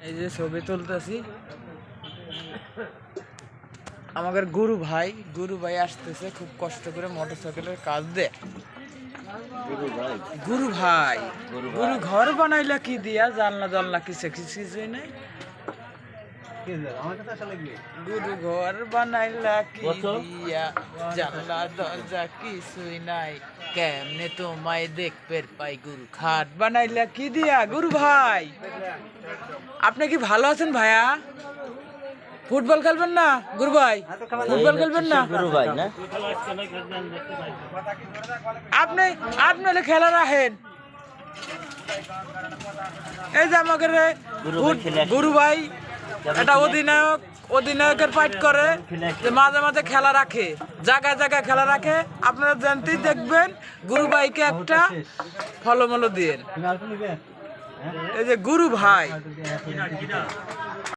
এই যে ছবি তুলতেছি আমাদের গুরু ভাই আসতেছে খুব কষ্ট করে মোটরসাইকেলের কাজ দে। গুরু ভাই গুরু ঘর বানাইলা কি দিয়া, জানলা জানলা কিছু কিছুই নাই। গুরু ঘর বানাইলা কি দিয়া, জানলা দরজা কিছুই নাই, কেমনে তোমায় দেখতে পাই। গুরু খাট বানাইলা কি দিয়া। গুরু ভাই আপনি কি ভালো আছেন ভাইয়া? ফুটবল খেলবেন না গুরু ভাই? ফুটবল খেলবেন না গুরু ভাই না? আপনি আপনি খেলা রাখেন। এই যে আমাকে গুরু ভাই এটা অধিনায়কের ফাইট করে, যে মাঝে মাঝে খেলা রাখে, জায়গায় জায়গায় খেলা রাখে। আপনারা জানতেই দেখবেন গুরু ভাইকে একটা ফলমূল দিন। এই যে গুরু ভাই।